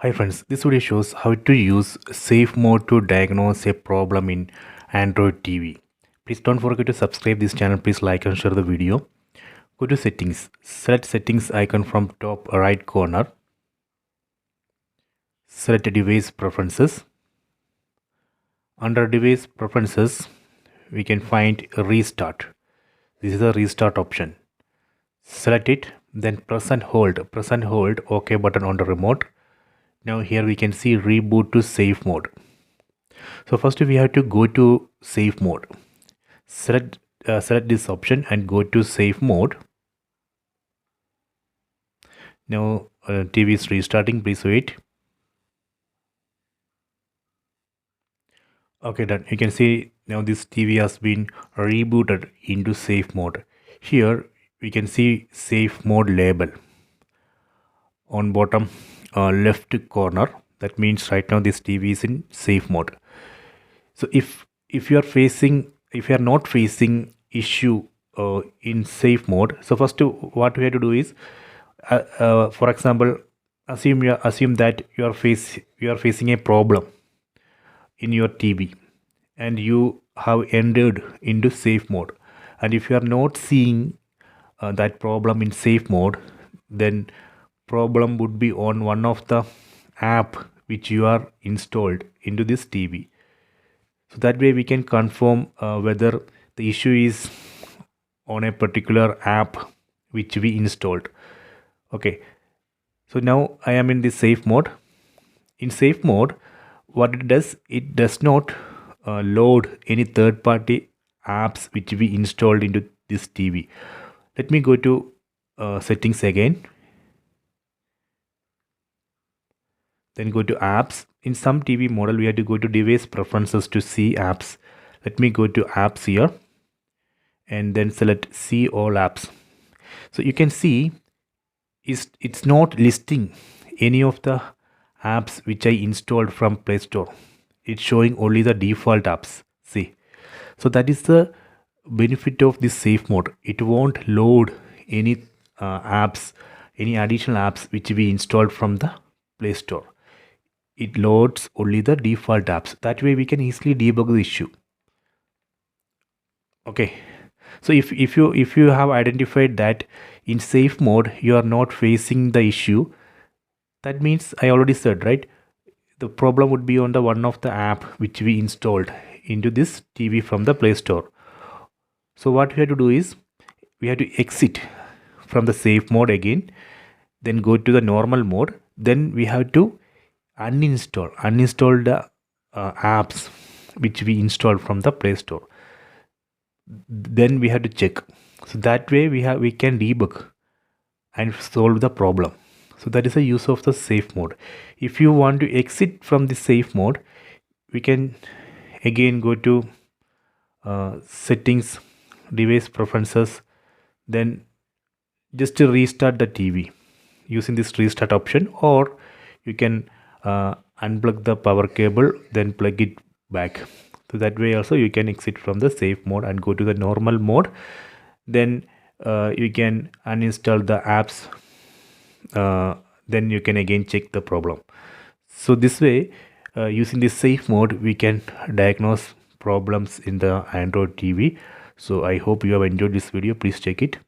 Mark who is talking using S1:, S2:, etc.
S1: Hi friends, this video shows how to use safe mode to diagnose a problem in Android TV. Please don't forget to subscribe this channel. Please like and share the video. Go to settings. Select settings icon from top right corner. Select device preferences. Under device preferences, we can find restart. This is the restart option. Select it, then press and hold OK button on the remote. Now here we can see reboot to safe mode. So first we have to go to safe mode. Select this option and go to safe mode. Now TV is restarting. Please wait. Okay, done. You can see now this TV has been rebooted into safe mode. Here we can see safe mode label on bottom left corner. That means right now this TV is in safe mode. So if you are not facing issue in safe mode, so first what we have to do is for example, assume that you are facing a problem in your TV and you have entered into safe mode, and if you are not seeing that problem in safe mode, then problem would be on one of the app which you are installed into this TV. So that way we can confirm whether the issue is on a particular app which we installed. Okay, so now I am in the safe mode. In safe mode, what it does not load any third-party apps which we installed into this TV. Let me go to settings again. Then go to apps. In some TV model, we have to go to device preferences to see apps. Let me go to apps here and then select see all apps. So you can see it's not listing any of the apps which I installed from Play Store. It's showing only the default apps. See, so that is the benefit of this safe mode. It won't load any apps, any additional apps which we installed from the Play Store. It loads only the default apps. That way we can easily debug the issue. Okay, so if you have identified that in safe mode you are not facing the issue, that means I already said, right, the problem would be on the one of the app which we installed into this TV from the Play Store. So what we have to do is we have to exit from the safe mode again, then go to the normal mode, then we have to uninstall the apps which we installed from the Play Store. Then we have to check. So that way we can debug and solve the problem. So that is the use of the safe mode. If you want to exit from the safe mode, we can again go to settings, device preferences, then just to restart the TV using this restart option, or you can unplug the power cable, then plug it back. So that way also you can exit from the safe mode and go to the normal mode. Then you can uninstall the apps. Then you can again check the problem. So this way, using this safe mode, we can diagnose problems in the Android TV. So I hope you have enjoyed this video. Please check it.